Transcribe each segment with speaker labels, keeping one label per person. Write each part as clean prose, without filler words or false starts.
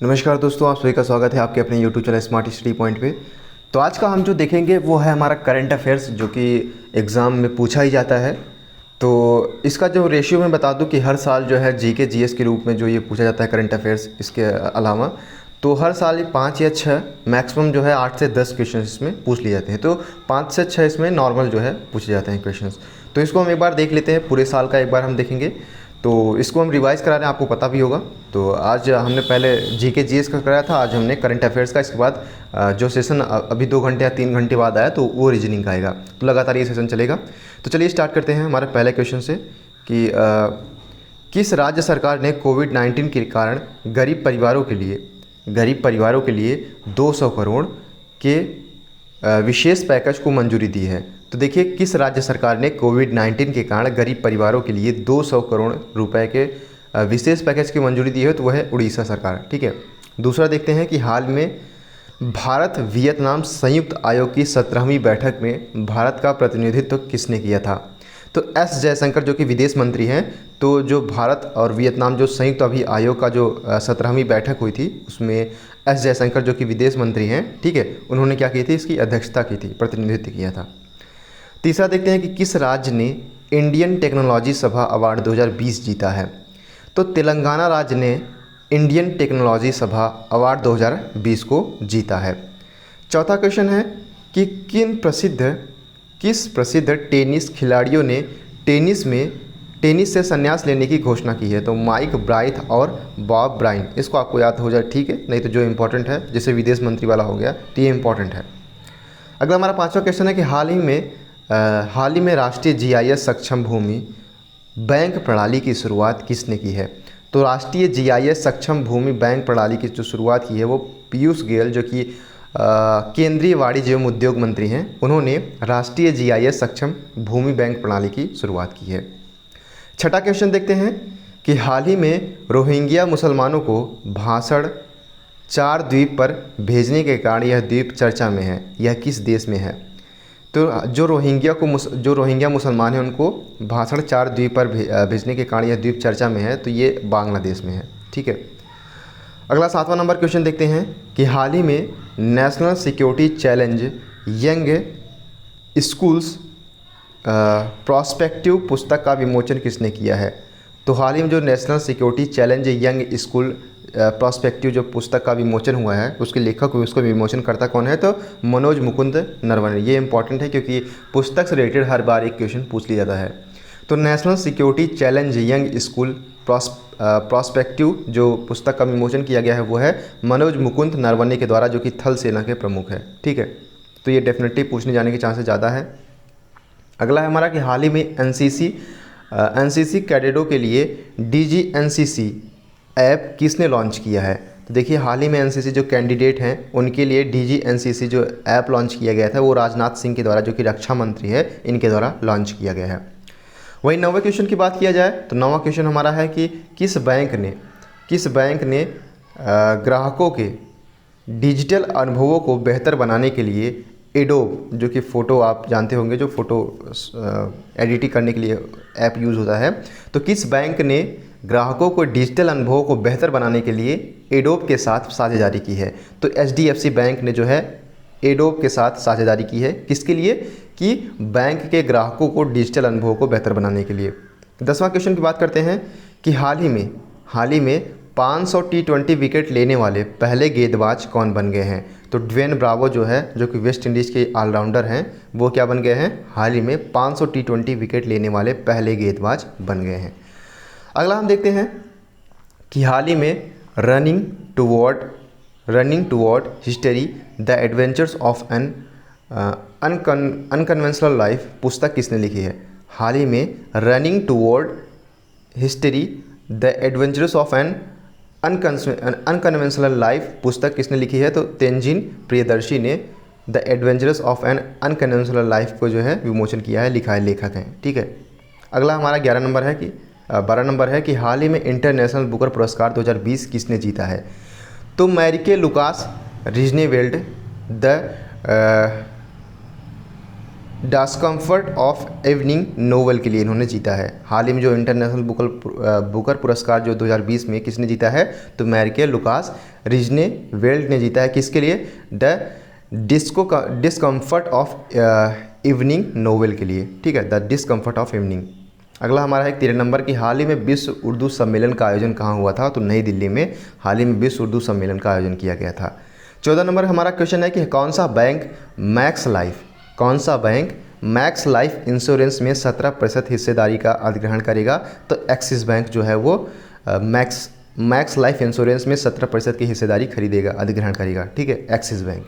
Speaker 1: नमस्कार दोस्तों, आप सभी का स्वागत है आपके अपने YouTube channel smart study point पे। तो आज का हम जो देखेंगे वो है हमारा करंट अफेयर्स, जो कि एग्ज़ाम में पूछा ही जाता है। तो इसका जो रेशियो मैं बता दूं कि हर साल जो है जीके जीएस के रूप में जो ये पूछा जाता है करंट अफेयर्स, इसके अलावा तो हर साल 5 या 6 मैक्सिमम जो है 8 से 10 क्वेश्चन इसमें पूछ लिए जाते हैं। तो 5 से 6 इसमें नॉर्मल जो है पूछे जाते हैं क्वेश्चंस। तो इसको हम एक बार देख लेते हैं, पूरे साल का एक बार हम देखेंगे। तो इसको हम रिवाइज़ करा रहे हैं, आपको पता भी होगा। तो आज हमने पहले जीके जीएस का कराया था, आज हमने करंट अफेयर्स का। इसके बाद जो सेशन अभी 2 घंटे या 3 घंटे बाद आया तो वो रीजनिंग का आएगा। तो लगातार ये सेशन चलेगा। तो चलिए स्टार्ट करते हैं हमारे पहले क्वेश्चन से कि किस राज्य सरकार ने कोविड-19 के कारण गरीब परिवारों के लिए 200 करोड़ के विशेष पैकेज को मंजूरी दी है। तो देखिए, किस राज्य सरकार ने कोविड-19 के कारण गरीब परिवारों के लिए 200 करोड़ रुपए के विशेष पैकेज की मंजूरी दी है, तो वह है उड़ीसा सरकार। ठीक है। दूसरा देखते हैं कि हाल में भारत वियतनाम संयुक्त आयोग की 17वीं बैठक में भारत का प्रतिनिधित्व किसने किया था। तो एस जयशंकर जो कि विदेश मंत्री हैं, तो जो भारत और वियतनाम जो संयुक्त अभी आयोग का जो 17वीं बैठक हुई थी, उसमें एस जयशंकर जो कि विदेश मंत्री हैं, ठीक है, उन्होंने क्या की थी, इसकी अध्यक्षता की थी, प्रतिनिधित्व किया था। तीसरा देखते हैं कि किस राज्य ने इंडियन टेक्नोलॉजी सभा अवार्ड 2020 जीता है। तो तेलंगाना राज्य ने इंडियन टेक्नोलॉजी सभा अवार्ड 2020 को जीता है। चौथा क्वेश्चन है कि किस प्रसिद्ध टेनिस खिलाड़ियों ने टेनिस से संन्यास लेने की घोषणा की है। तो माइक ब्राइथ और बॉब ब्राइन, इसको आपको याद हो जाए, ठीक है। नहीं तो जो इम्पोर्टेंट है, जैसे विदेश मंत्री वाला हो गया, तो ये इम्पोर्टेंट है। अगला हमारा पांचवा क्वेश्चन है कि हाल ही में राष्ट्रीय जीआईएस सक्षम भूमि बैंक प्रणाली की शुरुआत किसने की है। तो राष्ट्रीय जीआईएस सक्षम भूमि बैंक प्रणाली की जो शुरुआत की है वो पीयूष गोयल, जो कि केंद्रीय वाणिज्य एवं उद्योग मंत्री हैं, उन्होंने राष्ट्रीय जीआईएस सक्षम भूमि बैंक प्रणाली की शुरुआत की है। छठा क्वेश्चन देखते हैं कि हाल ही में रोहिंग्या मुसलमानों को भाषण 4 द्वीप पर भेजने के कारण यह द्वीप चर्चा में है, यह किस देश में है। तो जो रोहिंग्या मुसलमान हैं, उनको भाषण 4 द्वीप पर भेजने के कारण यह द्वीप चर्चा में है, तो ये बांग्लादेश में है। ठीक है। अगला 7वां नंबर क्वेश्चन देखते हैं कि हाल ही में national security challenge young schools prospective पुस्तक का विमोचन किसने किया है। तो हाल ही में जो national security challenge young school prospective जो पुस्तक का विमोचन हुआ है, उसके लेखक हुए, उसको विमोचन करता कौन है। तो मनोज मुकुंद नरवणे। ये इंपॉर्टेंट है क्योंकि पुस्तक से रिलेटेड हर बार एक क्वेश्चन पूछ लिया जाता है। तो national security challenge young school prospective जो पुस्तक का विमोचन किया गया है वो है मनोज मुकुंद नरवणे के द्वारा, जो कि थल सेना के प्रमुख है। ठीक है। तो ये डेफिनेटली पूछने जाने के चांसेस ज़्यादा है। अगला है हमारा कि हाल ही में एनसीसी कैडेटों के लिए DGNCC ऐप किसने लॉन्च किया है। तो देखिए, हाल ही में एनसीसी जो कैंडिडेट हैं उनके लिए DGNCC जो ऐप लॉन्च किया गया था वो राजनाथ सिंह के द्वारा, जो कि रक्षा मंत्री है, इनके द्वारा लॉन्च किया गया है। वही 9वें क्वेश्चन की बात किया जाए तो 9वां क्वेश्चन हमारा है कि किस बैंक ने ग्राहकों के डिजिटल अनुभवों को बेहतर बनाने के लिए एडोब, जो कि फ़ोटो आप जानते होंगे, जो फ़ोटो एडिटिंग करने के लिए ऐप यूज़ होता है, तो किस बैंक ने ग्राहकों को डिजिटल अनुभवों को बेहतर बनाने के लिए एडोब के साथ साझेदारी की है। तो HDFC बैंक ने जो है एडोब के साथ साझेदारी की है, किसके लिए, कि बैंक के ग्राहकों को डिजिटल अनुभवों को बेहतर बनाने के लिए। 10वां क्वेश्चन की बात करते हैं कि हाल ही में 500 T20 विकेट लेने वाले पहले गेंदबाज कौन बन गए हैं। तो ड्वेन ब्रावो जो है, जो कि वेस्ट इंडीज़ के ऑलराउंडर हैं, वो क्या बन गए हैं, हाल ही में 500 T20 विकेट लेने वाले पहले गेंदबाज बन गए हैं। अगला हम देखते हैं कि हाल ही में running towards history the adventures of an unconventional life पुस्तक किसने लिखी है। हाल ही में running towards history the adventures of an unconventional life पुस्तक किसने लिखी है। तो तेंजिन प्रियदर्शी ने the adventures of an unconventional life को जो है विमोचन किया है, लिखा है, लेखक हैं। ठीक है। अगला हमारा 12 नंबर है कि हाल ही में इंटरनेशनल बुकर पुरस्कार 2020 किसने जीता है। तो Marieke Lucas Rijneveld the discomfort of evening novel के लिए इन्होंने जीता है। हाल ही में जो इंटरनेशनल बुकर पुरस्कार जो 2020 में किसने जीता है, तो मैरिके लुकास रिजने वेल्ड ने जीता है। किसके लिए, the discomfort of evening novel के लिए, ठीक है, द डिस्कम्फर्ट ऑफ इवनिंग। अगला हमारा है 13 नंबर की हाल ही में विश्व उर्दू सम्मेलन का आयोजन कहाँ हुआ था, तो नई दिल्ली में हाल ही में विश्व उर्दू सम्मेलन का आयोजन किया गया था। 14 नंबर हमारा क्वेश्चन है कि कौन सा बैंक मैक्स लाइफ इंश्योरेंस में 17% हिस्सेदारी का अधिग्रहण करेगा, तो एक्सिस बैंक जो है वो मैक्स लाइफ इंश्योरेंस में 17% की हिस्सेदारी खरीदेगा, अधिग्रहण करेगा, ठीक है, एक्सिस बैंक।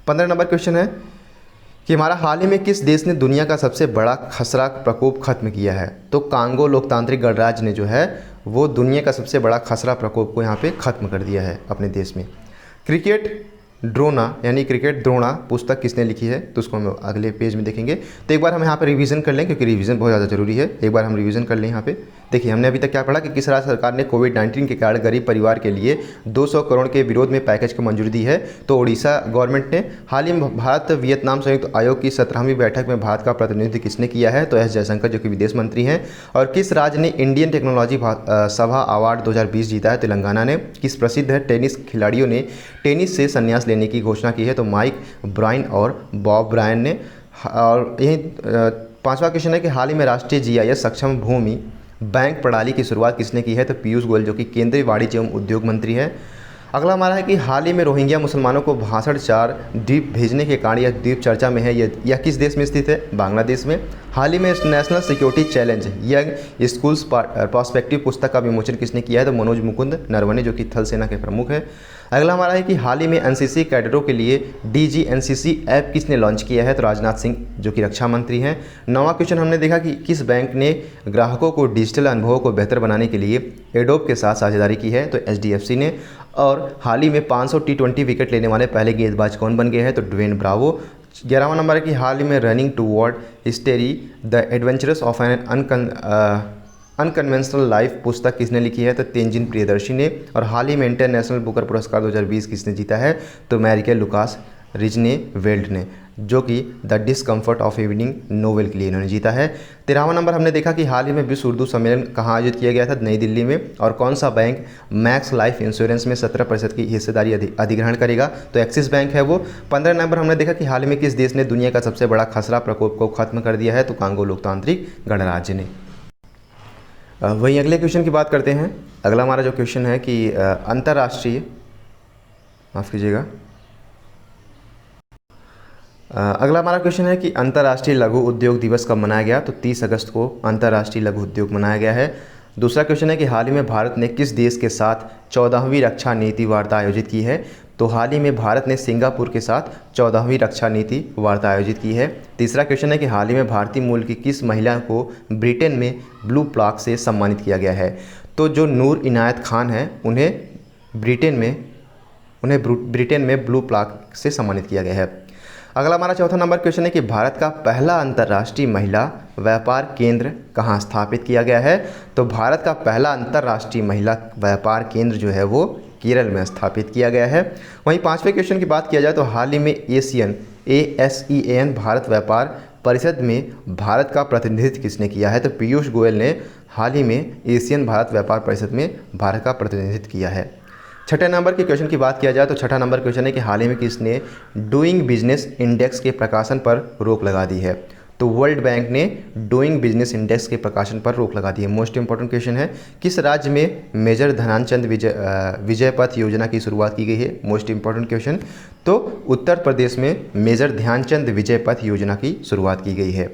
Speaker 1: 15 नंबर क्वेश्चन है कि हमारा हाल ही में किस देश ने दुनिया का सबसे बड़ा खसरा प्रकोप खत्म किया है, तो कांगो लोकतांत्रिक गणराज्य ने जो है वो दुनिया का सबसे बड़ा खसरा प्रकोप को यहाँ पे ख़त्म कर दिया है अपने देश में। क्रिकेट द्रोणा पुस्तक किसने लिखी है, तो उसको हम अगले पेज में देखेंगे। तो एक बार हम यहाँ पे रिवीजन कर लें, क्योंकि रिवीजन बहुत ज़्यादा जरूरी है। एक बार हम रिवीजन कर लें। यहाँ पे देखिए, हमने अभी तक क्या पढ़ा कि किस राज्य सरकार ने कोविड-19 के कारण गरीब परिवार के लिए 200 करोड़ के विरोध में पैकेज को मंजूरी दी है। तो उड़ीसा गवर्नमेंट ने हाल ही में भारत वियतनाम संयुक्त आयोग की 17वीं बैठक में भारत का प्रतिनिधित्व किसने किया है, तो एस जयशंकर जो कि विदेश मंत्री हैं। और किस राज्य ने इंडियन टेक्नोलॉजी सभा अवार्ड 2020 जीता है, तेलंगाना ने। किस प्रसिद्ध है टेनिस खिलाड़ियों ने टेनिस से संन्यास लेने की घोषणा की है, तो माइक ब्रायन और बॉब ब्रायन ने। और यही 5वां क्वेश्चन है कि हाल ही में राष्ट्रीय जीआईएस सक्षम भूमि बैंक प्रणाली की शुरुआत किसने की है, तो पीयूष गोयल जो कि केंद्रीय वाणिज्य एवं उद्योग मंत्री है। अगला हमारा है कि हाल ही में रोहिंग्या मुसलमानों को भाषण 4 द्वीप भेजने के कारण यह द्वीप चर्चा में है। यह किस देश में स्थित है, बांग्लादेश में। हाल ही में national security challenge young schools perspective पुस्तक का विमोचन किसने किया है, तो मनोज मुकुंद नरवणे जो कि थल सेना के प्रमुख है। अगला हमारा है कि हाल ही में एनसीसी कैडेटों के लिए डीजी एनसीसी ऐप किसने लॉन्च किया है, तो राजनाथ सिंह जो कि रक्षा मंत्री हैं। 9वां क्वेश्चन हमने देखा कि किस बैंक ने ग्राहकों को डिजिटल अनुभवों को बेहतर बनाने के लिए एडोब के साथ साझेदारी की है, तो एचडीएफसी ने। और हाल ही में 500 T20 विकेट लेने वाले पहले गेंदबाज कौन बन गए हैं, तो ड्वेन ब्रावो। 11वां नंबर है कि हाल ही में running toward history the adventures of an unconventional life पुस्तक किसने लिखी है, तो तेंजिन प्रियदर्शी ने। और हाल ही में इंटरनेशनल बुकर पुरस्कार 2020 किसने जीता है, तो मैरिके लुकास रिजने वेल्ड ने, जो कि the discomfort of evening novel के लिए इन्होंने जीता है। 13वां नंबर हमने देखा कि हाल ही में विश्व उर्दू सम्मेलन कहाँ आयोजित किया गया था, नई दिल्ली में। और कौन सा बैंक मैक्स लाइफ इंश्योरेंस में 17% की हिस्सेदारी अधिग्रहण करेगा, तो एक्सिस बैंक है वो। 15 नंबर हमने देखा कि हाल ही में किस देश ने दुनिया का सबसे बड़ा खसरा प्रकोप को खत्म कर दिया है, तो कांगो लोकतांत्रिक गणराज्य ने। वहीं अगले क्वेश्चन की बात करते हैं। अगला हमारा जो क्वेश्चन है कि अंतर्राष्ट्रीय अगला हमारा क्वेश्चन है कि अंतर्राष्ट्रीय लघु उद्योग दिवस कब मनाया गया, तो 30 अगस्त को अंतर्राष्ट्रीय लघु उद्योग मनाया गया है। दूसरा क्वेश्चन है कि हाल ही में भारत ने किस देश के साथ 14वीं रक्षा नीति वार्ता आयोजित की है, तो हाल ही में भारत ने सिंगापुर के साथ 14वीं रक्षा नीति वार्ता आयोजित की है। तीसरा क्वेश्चन है कि हाल ही में भारतीय मूल की किस महिला को ब्रिटेन में ब्लू प्लाक से सम्मानित किया गया है, तो जो नूर इनायत खान है उन्हें ब्रिटेन में ब्लू प्लाक से सम्मानित किया गया है। अगला हमारा चौथा नंबर क्वेश्चन है कि भारत का पहला अंतर्राष्ट्रीय महिला व्यापार केंद्र कहाँ स्थापित किया गया है, तो भारत का पहला अंतर्राष्ट्रीय महिला व्यापार केंद्र जो है वो केरल में स्थापित किया गया है। वहीं 5वें क्वेश्चन की बात किया जाए तो हाल ही में ASEAN भारत व्यापार परिषद में भारत का प्रतिनिधित्व किसने किया है, तो पीयूष गोयल ने हाल ही में एशियन भारत व्यापार परिषद में भारत का प्रतिनिधित्व किया है। छठे नंबर के क्वेश्चन की बात किया जाए तो छठा नंबर क्वेश्चन है कि हाल ही में किसने डूइंग बिजनेस इंडेक्स के प्रकाशन पर रोक लगा दी है, तो वर्ल्ड बैंक ने डूइंग बिजनेस इंडेक्स के प्रकाशन पर रोक लगा दी है। मोस्ट इंपॉर्टेंट क्वेश्चन है, किस राज्य में मेजर ध्यानचंद विजय पथ योजना की शुरुआत की गई है, मोस्ट इंपॉर्टेंट क्वेश्चन, तो उत्तर प्रदेश में मेजर ध्यानचंद विजय पथ योजना की शुरुआत की गई है।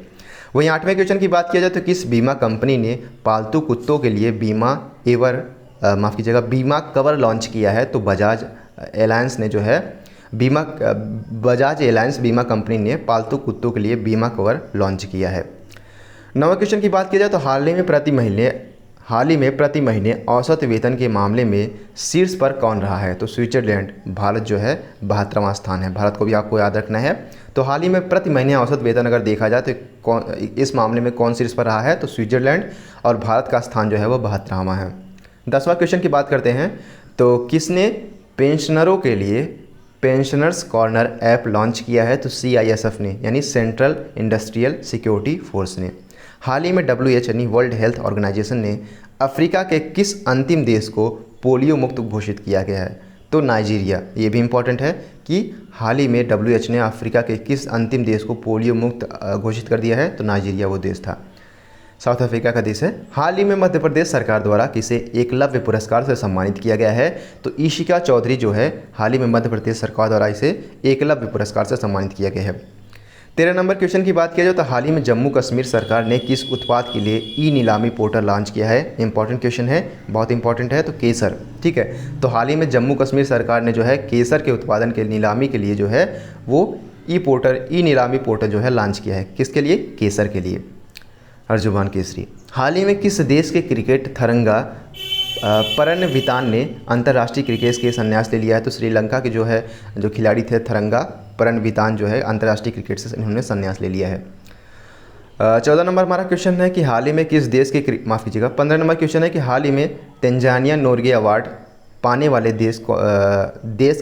Speaker 1: वहीं 8वें क्वेश्चन की बात किया जाए तो किस बीमा कंपनी ने पालतू कुत्तों के लिए बीमा कवर लॉन्च किया है, तो बजाज एलायंस ने जो है बजाज एलायंस बीमा कंपनी ने पालतू कुत्तों के लिए बीमा कवर लॉन्च किया है। 9वें क्वेश्चन की बात की जाए तो हाल ही में प्रति महीने औसत वेतन के मामले में शीर्ष पर कौन रहा है, तो स्विट्जरलैंड। भारत जो है 72वां स्थान है, भारत को भी आपको याद रखना है। तो हाल ही में प्रति महीने औसत वेतन अगर देखा जाए तो इस मामले में कौन शीर्ष पर रहा है, तो स्विट्जरलैंड, और भारत का स्थान जो है वो 72वां है। 10वां क्वेश्चन की बात करते हैं तो किसने पेंशनरों के लिए पेंशनर्स कॉर्नर ऐप लॉन्च किया है? तो CISF ने, यानी सेंट्रल इंडस्ट्रियल सिक्योरिटी फोर्स ने। हाल ही में WHO यानी वर्ल्ड हेल्थ ऑर्गेनाइजेशन ने अफ्रीका के किस अंतिम देश को पोलियो मुक्त घोषित किया गया है? तो नाइजीरिया। ये भी इम्पॉर्टेंट है कि हाल ही में WHO ने अफ्रीका के किस अंतिम देश को पोलियो मुक्त घोषित कर दिया है? तो नाइजीरिया वो देश था, साउथ अफ्रीका का देश है। हाल ही में मध्य प्रदेश सरकार द्वारा किसे एकलव्य पुरस्कार से सम्मानित किया गया है? तो ईशिका चौधरी जो है, हाल ही में मध्य प्रदेश सरकार द्वारा इसे एकलव्य पुरस्कार से सम्मानित किया गया है। 13 नंबर क्वेश्चन की बात किया जाए तो हाल ही में जम्मू कश्मीर सरकार ने किस उत्पाद के लिए नीलामी पोर्टल लॉन्च किया है? इंपॉर्टेंट क्वेश्चन है, बहुत इंपॉर्टेंट है। तो केसर, ठीक है। तो हाल ही में जम्मू कश्मीर सरकार ने जो है केसर के उत्पादन के नीलामी के लिए जो है वो नीलामी पोर्टल जो है लॉन्च किया है। किसके लिए? केसर के लिए, अर्जुमान केसरी। हाल ही में किस देश के क्रिकेट थरंगा परनवितान ने अंतर्राष्ट्रीय क्रिकेट के संन्यास ले लिया है? तो श्रीलंका के जो खिलाड़ी थे थरंगा परनवितान जो है अंतर्राष्ट्रीय क्रिकेट से इन्होंने संन्यास ले लिया है। 14 नंबर हमारा क्वेश्चन है कि हाल ही में किस देश के 15 नंबर क्वेश्चन है कि हाल ही में तंजानिया नोर्गे अवार्ड पाने वाले देश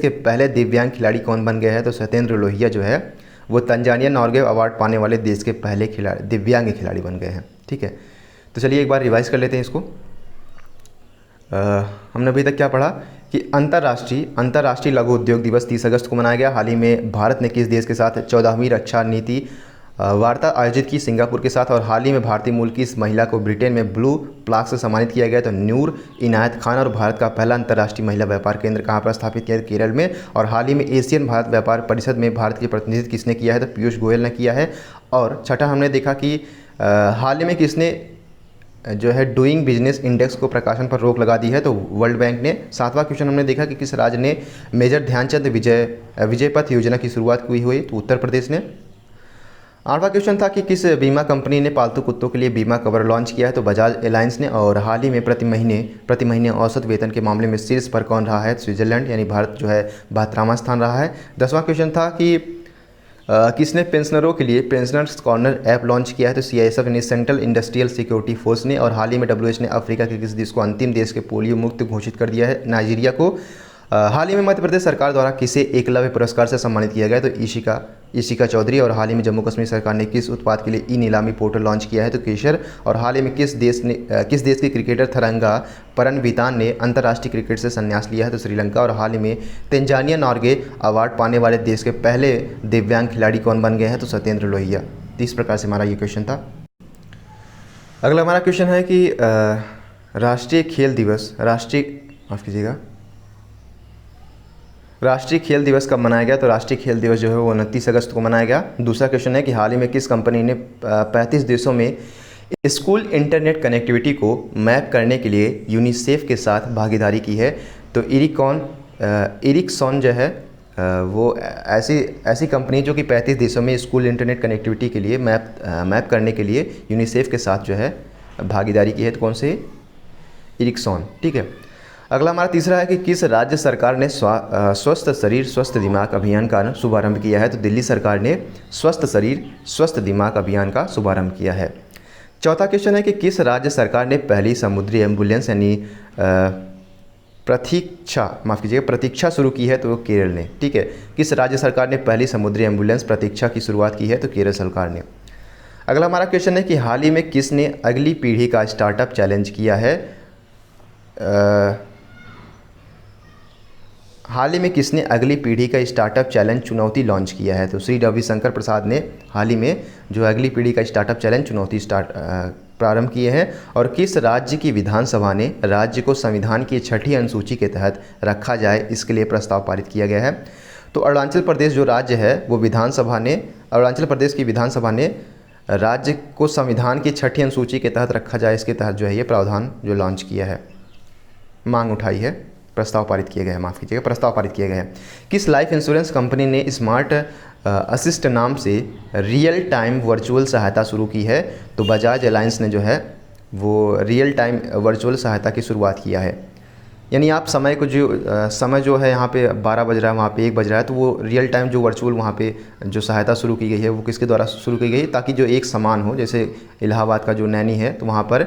Speaker 1: के पहले दिव्यांग खिलाड़ी कौन बन गए हैं? तो सत्येंद्र लोहिया जो है वो तंजानिया नोर्गे अवार्ड पाने वाले देश के पहले दिव्यांग खिलाड़ी बन गए हैं, ठीक है। तो चलिए एक बार रिवाइज कर लेते हैं इसको। हमने अभी तक क्या पढ़ा कि अंतर्राष्ट्रीय लघु उद्योग दिवस 30 अगस्त को मनाया गया। हाल ही में भारत ने किस देश के साथ 14वीं रक्षा नीति वार्ता आयोजित की? सिंगापुर के साथ। और हाल ही में भारतीय मूल की इस महिला को ब्रिटेन में ब्लू प्लाक से सम्मानित किया गया। तो नूर इनायत खान। और भारत का पहला अंतर्राष्ट्रीय महिला व्यापार केंद्र कहाँ पर स्थापित किया? केरल में। और हाल ही में एशियन भारत व्यापार परिषद में भारत की प्रतिनिधित्व किसने किया है? तो पीयूष गोयल ने किया है। और छठा हमने देखा कि हाल ही में किसने जो है डूइंग बिजनेस इंडेक्स को प्रकाशन पर रोक लगा दी है? तो वर्ल्ड बैंक ने। 7वां क्वेश्चन हमने देखा कि किस राज्य ने मेजर ध्यानचंद विजय पथ योजना की शुरुआत की हुई? तो उत्तर प्रदेश ने। 8वां क्वेश्चन था कि किस बीमा कंपनी ने पालतू कुत्तों के लिए बीमा कवर लॉन्च किया है? तो बजाज एलायंस ने। और हाल ही में प्रति महीने औसत वेतन के मामले में शीर्ष पर कौन रहा है? स्विट्जरलैंड, यानी भारत जो है 72वां स्थान रहा है। 10वां क्वेश्चन था कि किसने पेंशनरों के लिए पेंशनर्स कॉर्नर ऐप लॉन्च किया है? तो CISF यानी सेंट्रल इंडस्ट्रियल सिक्योरिटी फोर्स ने। और हाल ही में WHO ने अफ्रीका के किस देश को अंतिम देश के पोलियो मुक्त घोषित कर दिया है? नाइजीरिया को। हाल ही में मध्य प्रदेश सरकार द्वारा किसे एकलव्य पुरस्कार से सम्मानित किया गया? तो ईशिका चौधरी। और हाल ही में जम्मू कश्मीर सरकार ने किस उत्पाद के लिए नीलामी पोर्टल लॉन्च किया है? तो केसर। और हाल ही में किस देश के क्रिकेटर थरंगा परनवितान ने अंतर्राष्ट्रीय क्रिकेट से संन्यास लिया है? तो श्रीलंका। और हाल ही में तंजानिया नोर्गे अवार्ड पाने वाले देश के पहले दिव्यांग खिलाड़ी कौन बन गए हैं? तो सत्येंद्र लोहिया। तो इस प्रकार से हमारा ये क्वेश्चन था। अगला हमारा क्वेश्चन है कि राष्ट्रीय खेल दिवस कब मनाया गया? तो राष्ट्रीय खेल दिवस जो है वो 29 अगस्त को मनाया गया। दूसरा क्वेश्चन है कि हाल ही में किस कंपनी ने 35 देशों में स्कूल इंटरनेट कनेक्टिविटी को मैप करने के लिए यूनिसेफ के साथ भागीदारी की है? तो इरिक्सॉन जो है वो ऐसी कंपनी जो कि 35 देशों में स्कूल इंटरनेट कनेक्टिविटी के लिए मैप करने के लिए यूनिसेफ के साथ जो है भागीदारी की है। तो कौन से? इरिक्सॉन, ठीक है। अगला हमारा तीसरा है कि किस राज्य सरकार ने स्वस्थ शरीर स्वस्थ दिमाग अभियान का शुभारंभ किया है? तो दिल्ली सरकार ने स्वस्थ शरीर स्वस्थ दिमाग अभियान का शुभारंभ किया है। चौथा क्वेश्चन है कि किस राज्य सरकार ने पहली समुद्री एम्बुलेंस यानी प्रतीक्षा शुरू की है? तो केरल ने, ठीक है। किस राज्य सरकार ने पहली समुद्री एम्बुलेंस प्रतीक्षा की शुरुआत की है? तो केरल सरकार ने। अगला हमारा क्वेश्चन है कि हाल ही में किसने अगली पीढ़ी का स्टार्टअप चैलेंज किया है? हाल ही में किसने अगली पीढ़ी का स्टार्टअप चैलेंज चुनौती लॉन्च किया है? तो श्री रविशंकर प्रसाद ने हाल ही में जो अगली पीढ़ी का स्टार्टअप चैलेंज चुनौती प्रारंभ किए हैं। और किस राज्य की विधानसभा ने राज्य को संविधान की 6ठी अनुसूची के तहत रखा जाए, इसके लिए प्रस्ताव पारित किया गया है? तो अरुणाचल प्रदेश जो राज्य है वो अरुणाचल प्रदेश की विधानसभा ने राज्य को संविधान की 6ठी अनुसूची के तहत रखा जाए, इसके तहत जो है ये प्रावधान जो लॉन्च किया है, मांग उठाई है, प्रस्ताव पारित किए गए हैं। किस लाइफ इंश्योरेंस कंपनी ने स्मार्ट असिस्ट नाम से रियल टाइम वर्चुअल सहायता शुरू की है? तो बजाज एलायंस ने जो है वो रियल टाइम वर्चुअल सहायता की शुरुआत किया है। यानी आप समय जो है यहाँ पे 12 बज रहा है, वहाँ पे 1 बज रहा है, तो वो रियल टाइम जो वर्चुअल वहाँ पे जो सहायता शुरू की गई है वो किसके द्वारा शुरू की गई, ताकि जो एक समान हो। जैसे इलाहाबाद का जो नैनी है तो वहाँ पर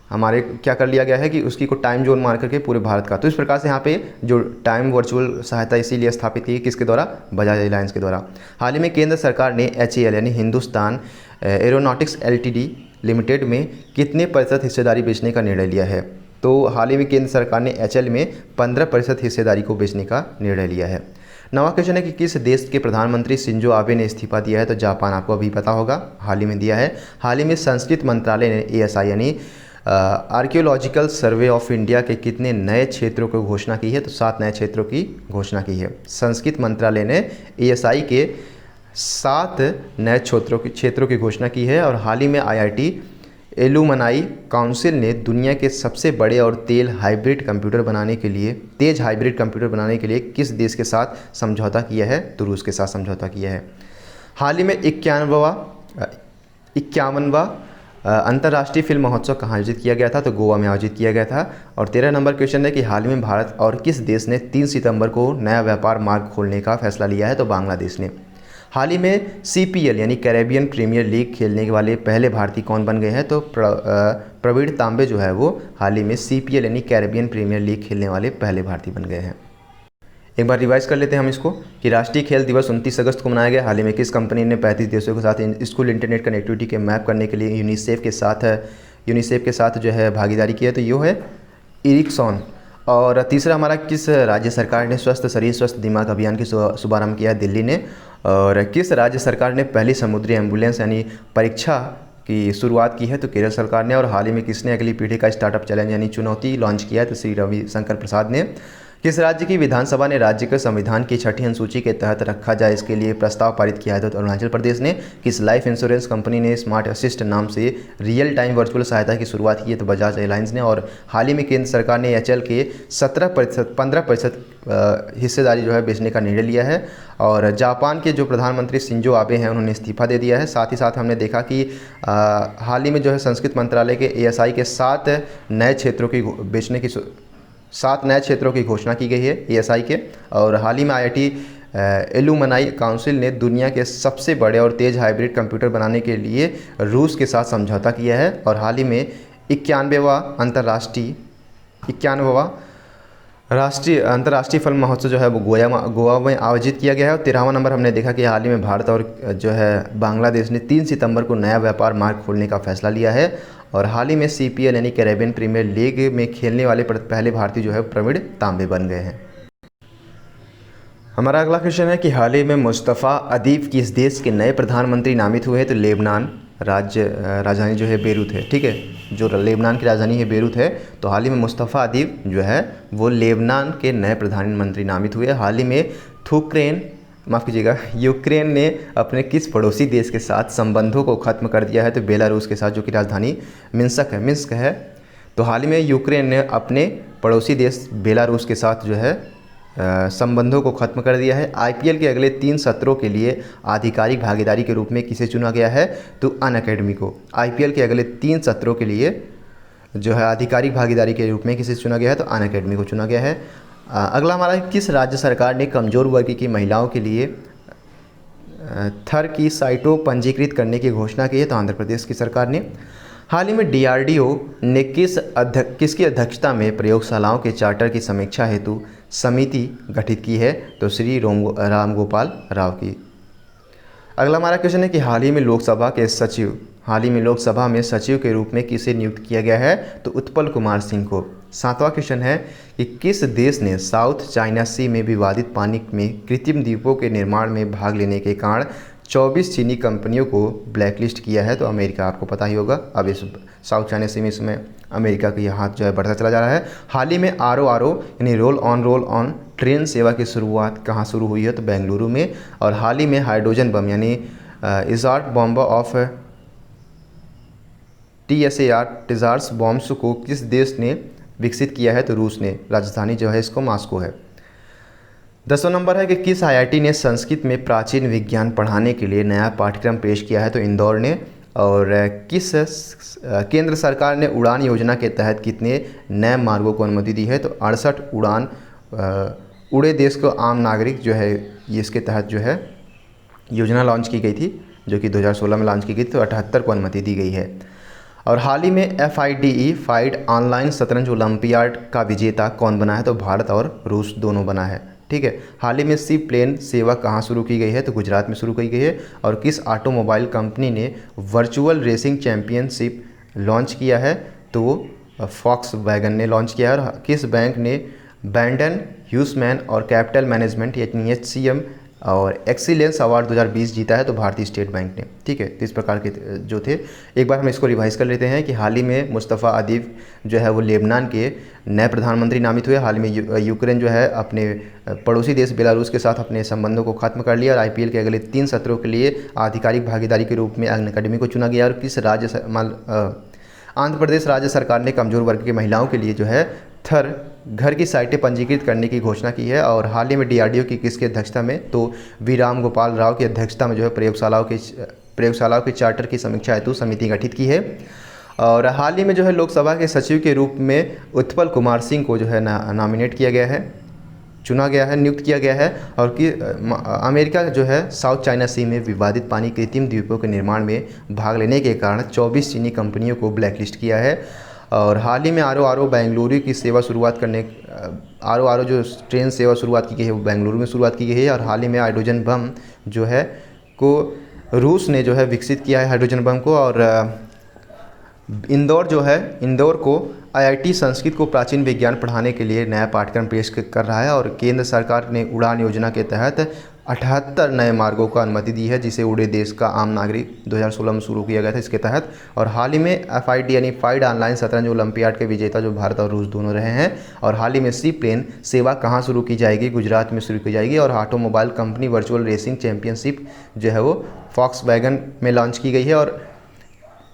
Speaker 1: हमारे क्या कर लिया गया है कि उसकी को टाइम जोन मार करके पूरे भारत का। तो इस प्रकार से यहाँ पे जो टाइम वर्चुअल सहायता इसीलिए स्थापित की किसके द्वारा, बजाज एयरलाइंस के द्वारा। हाल ही में केंद्र सरकार ने HAL यानी हिंदुस्तान एरोनॉटिक्स LTD लिमिटेड में कितने प्रतिशत हिस्सेदारी बेचने का निर्णय लिया है। तो हाल ही में केंद्र सरकार ने HAL में 15% हिस्सेदारी को बेचने का निर्णय लिया है। नवा क्वेश्चन है कि किस देश के प्रधानमंत्री शिंजो आबे ने इस्तीफा दिया है। तो जापान, आपको अभी पता होगा, हाल ही में दिया है। हाल ही में संस्कृत मंत्रालय ने ASI यानी आर्कियोलॉजिकल सर्वे ऑफ इंडिया के कितने नए क्षेत्रों की घोषणा की है। तो 7 नए क्षेत्रों की घोषणा की है। संस्कृत मंत्रालय ने ASI के 7 नए क्षेत्रों की घोषणा की है। और हाल ही में IIT एलुमनाई काउंसिल ने दुनिया के सबसे बड़े और तेज हाइब्रिड कंप्यूटर बनाने के लिए किस देश के साथ समझौता किया है। तो रूस के साथ समझौता किया है। हाल ही में 51वां अंतर्राष्ट्रीय फिल्म महोत्सव कहाँ आयोजित किया गया था। तो गोवा में आयोजित किया गया था। और 13 नंबर क्वेश्चन है कि हाल ही में भारत और किस देश ने 3 सितंबर को नया व्यापार मार्ग खोलने का फैसला लिया है। तो बांग्लादेश ने। हाल ही में CPL यानी कैरेबियन प्रीमियर लीग खेलने वाले पहले भारतीय कौन बन गए हैं। तो प्रवीण तांबे जो है वो हाल ही में CPL यानी कैरेबियन प्रीमियर लीग खेलने वाले पहले भारतीय बन गए हैं। एक बार रिवाइज कर लेते हैं हम इसको कि राष्ट्रीय खेल दिवस 29 अगस्त को मनाया गया। हाल ही में किस कंपनी ने 35 देशों के साथ स्कूल इंटरनेट कनेक्टिविटी के मैप करने के लिए यूनिसेफ के साथ जो है भागीदारी की है। तो ये है इरिक्सॉन। और तीसरा हमारा किस राज्य सरकार ने स्वस्थ शरीर स्वस्थ दिमाग अभियान की शुभारंभ किया है। दिल्ली ने। और किस राज्य सरकार ने पहली समुद्री एम्बुलेंस यानी परीक्षा की शुरुआत की है। तो केरल सरकार ने। और हाल ही में किसने अगली पीढ़ी का स्टार्टअप चैलेंज यानी चुनौती लॉन्च किया है। तो श्री रविशंकर प्रसाद ने। किस राज्य की विधानसभा ने राज्य के संविधान की 6ठी अनुसूची के तहत रखा जाए इसके लिए प्रस्ताव पारित किया है। तो अरुणाचल प्रदेश ने। किस लाइफ इंश्योरेंस कंपनी ने स्मार्ट असिस्ट नाम से रियल टाइम वर्चुअल सहायता की शुरुआत की है। तो बजाज एयरलाइंस ने। और हाल ही में केंद्र सरकार ने HAL के 15% हिस्सेदारी जो है बेचने का निर्णय लिया है। और जापान के जो प्रधानमंत्री शिंजो आबे हैं उन्होंने इस्तीफा दे दिया है। साथ ही साथ हमने देखा कि हाल ही में जो है संस्कृत मंत्रालय के ASI के 7 नए क्षेत्रों की घोषणा की गई है ASI के। और हाल ही में IIT एलुमनाई काउंसिल ने दुनिया के सबसे बड़े और तेज हाइब्रिड कंप्यूटर बनाने के लिए रूस के साथ समझौता किया है। और हाल ही में 91वां अंतर्राष्ट्रीय फिल्म महोत्सव जो है वो गोवा में आयोजित किया गया है। और 13वां नंबर हमने देखा कि हाल ही में भारत और जो है बांग्लादेश ने 3 सितंबर को नया व्यापार मार्ग खोलने का फैसला लिया है। और हाल ही में CPL यानी कैरेबियन प्रीमियर लीग में खेलने वाले पहले भारतीय जो है प्रवीण तांबे बन गए हैं। हमारा अगला क्वेश्चन है कि हाल ही में मुस्तफ़ा अदीब किस देश के नए प्रधानमंत्री नामित हुए हैं। तो लेबनान राजधानी जो है बेरूत है। ठीक है, जो लेबनान की राजधानी है बेरूत है। तो हाल ही में मुस्तफ़ा अदीब जो है वो लेबनान के नए प्रधानमंत्री नामित हुए। हाल ही में यूक्रेन ने अपने किस पड़ोसी देश के साथ संबंधों को ख़त्म कर दिया है। तो बेलारूस के साथ, जो कि राजधानी मिन्स्क है। तो हाल ही में यूक्रेन ने अपने पड़ोसी देश बेलारूस के साथ जो है संबंधों को ख़त्म कर दिया है। IPL के अगले 3 सत्रों के लिए आधिकारिक भागीदारी के रूप में किसे चुना गया है। तो अनअकैडमी को। IPL के अगले 3 सत्रों के लिए जो है आधिकारिक भागीदारी के रूप में किसे चुना गया है। तो अनअकैडमी को चुना गया है। अगला हमारा किस राज्य सरकार ने कमज़ोर वर्ग की महिलाओं के लिए थर की साइटों पंजीकृत करने की घोषणा की है। तो आंध्र प्रदेश की सरकार ने। हाल ही में DRDO ने किसकी अध्यक्षता में प्रयोगशालाओं के चार्टर की समीक्षा हेतु समिति गठित की है। तो श्री राम गोपाल राव की। अगला हमारा क्वेश्चन है कि हाल ही में लोकसभा में सचिव के रूप में किसे नियुक्त किया गया है। तो उत्पल कुमार सिंह को। 7वां क्वेश्चन है कि किस देश ने साउथ चाइना सी में विवादित पानी में कृत्रिम द्वीपों के निर्माण में भाग लेने के कारण 24 चीनी कंपनियों को ब्लैकलिस्ट किया है। तो अमेरिका, आपको पता ही होगा। अब इस साउथ चाइना सी में इसमें अमेरिका का हाथ जो है बढ़ता चला जा रहा है। हाल ही में RORO यानी रोल ऑन ट्रेन सेवा की शुरुआत कहाँ शुरू हुई है। तो बेंगलुरु में। और हाल ही में हाइड्रोजन बम यानी इजार्ट बॉम्ब ऑफ टिजार्स बॉम्ब्स को किस देश ने विकसित किया है। तो रूस ने। राजधानी जो है इसको मॉस्को है। 10वां नंबर है कि किस IIT ने संस्कृत में प्राचीन विज्ञान पढ़ाने के लिए नया पाठ्यक्रम पेश किया है। तो इंदौर ने। और किस केंद्र सरकार ने उड़ान योजना के तहत कितने नए मार्गों को अनुमति दी है। तो 68 उड़ान उड़े देश को आम नागरिक जो है ये इसके तहत जो है योजना लॉन्च की गई थी, जो कि 2016 में लॉन्च की गई थी। तो 78 को अनुमति दी गई है। और हाल ही में FIDE फाइड ऑनलाइन शतरंज ओलंपियाड का विजेता कौन बना है? तो भारत और रूस दोनों बना है। ठीक है। हाल ही में सी प्लेन सेवा कहाँ शुरू की गई है? तो गुजरात में शुरू की गई है। और किस ऑटोमोबाइल कंपनी ने वर्चुअल रेसिंग चैंपियनशिप लॉन्च किया है? तो वो फॉक्स वैगन ने लॉन्च किया है। और किस बैंक ने बैंडन ह्यूसमैन और कैपिटल मैनेजमेंट यानी HCM और एक्सीलेंस अवार्ड 2020 जीता है? तो भारतीय स्टेट बैंक ने। ठीक है। तो इस प्रकार के जो थे, एक बार हम इसको रिवाइज कर लेते हैं कि हाल ही में मुस्तफ़ा अदीब जो है वो लेबनान के नए प्रधानमंत्री नामित हुए। हाल ही में यूक्रेन जो है अपने पड़ोसी देश बेलारूस के साथ अपने संबंधों को खत्म कर लिया। और IPL के अगले 3 सत्रों के लिए आधिकारिक भागीदारी के रूप में अनअकैडमी को चुना गया। और किस आंध्र प्रदेश राज्य सरकार ने कमजोर वर्ग की महिलाओं के लिए जो है थर घर की साइटें पंजीकृत करने की घोषणा की है। और हाल ही में DRDO की किसकी अध्यक्षता में? तो वी राम गोपाल राव की अध्यक्षता में जो है प्रयोगशालाओं के चार्टर की समीक्षा हेतु समिति गठित की है। और हाल ही में जो है लोकसभा के सचिव के रूप में उत्पल कुमार सिंह को जो है नॉमिनेट किया गया है, चुना गया है, नियुक्त किया गया है। और कि अमेरिका जो है साउथ चाइना सी में विवादित पानी कृत्रिम द्वीपों के निर्माण में भाग लेने के कारण 24 चीनी कंपनियों को ब्लैकलिस्ट किया है। और हाल ही में RO बेंगलुरु की सेवा शुरुआत करने RO जो ट्रेन सेवा शुरुआत की गई है वो बेंगलुरु में शुरुआत की गई है। और हाल ही में हाइड्रोजन बम जो है को रूस ने जो है विकसित किया है हाइड्रोजन बम को। और इंदौर को IIT संस्कृत को प्राचीन विज्ञान पढ़ाने के लिए नया पाठ्यक्रम पेश कर रहा है। और केंद्र सरकार ने उड़ान योजना के तहत 78 नए मार्गों को अनुमति दी है, जिसे उड़े देश का आम नागरिक 2016 में शुरू किया गया था इसके तहत। और हाल ही में FIDE यानी फाइड ऑनलाइन शतरंज ओलंपियाड के विजेता जो भारत और रूस दोनों रहे हैं। और हाल ही में सी प्लेन सेवा कहाँ शुरू की जाएगी? गुजरात में शुरू की जाएगी। और automobile company virtual racing championship जो है वो फॉक्स वैगन में लॉन्च की गई है। और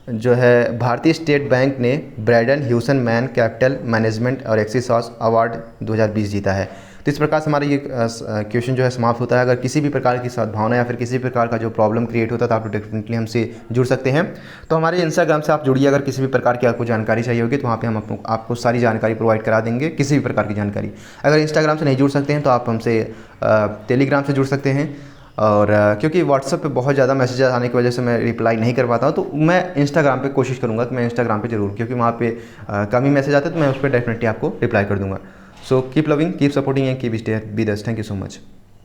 Speaker 1: जो है भारतीय स्टेट बैंक ने ब्रैडन ह्यूसनमैन कैपिटल मैनेजमेंट और एक्सिस अवार्ड 2020 जीता है। तो इस प्रकार से हमारा ये क्वेश्चन जो है समाप्त होता है। अगर किसी भी प्रकार की सद्भावना या फिर किसी भी प्रकार का जो प्रॉब्लम क्रिएट होता है तो आप डेफिनेटली हमसे जुड़ सकते हैं। तो हमारे इंस्टाग्राम से आप जुड़िए। अगर किसी भी प्रकार की आपको जानकारी चाहिए होगी तो वहाँ पे हम आपको सारी जानकारी प्रोवाइड करा देंगे, किसी भी प्रकार की जानकारी। अगर इंस्टाग्राम से नहीं जुड़ सकते हैं तो आप हमसे टेलीग्राम से जुड़ सकते हैं। और क्योंकि व्हाट्सएप पे बहुत ज़्यादा मैसेज आने की वजह से मैं रिप्लाई नहीं कर पाता हूँ, तो मैं इंस्टाग्राम पे कोशिश करूँगा कि मैं इंस्टाग्राम पे ज़रूर, क्योंकि वहाँ पे कम ही मैसेज आते हैं तो मैं उस पर डेफिनेटली आपको रिप्लाई कर दूँगा। So keep loving, keep supporting and keep stay with us. Thank you so much.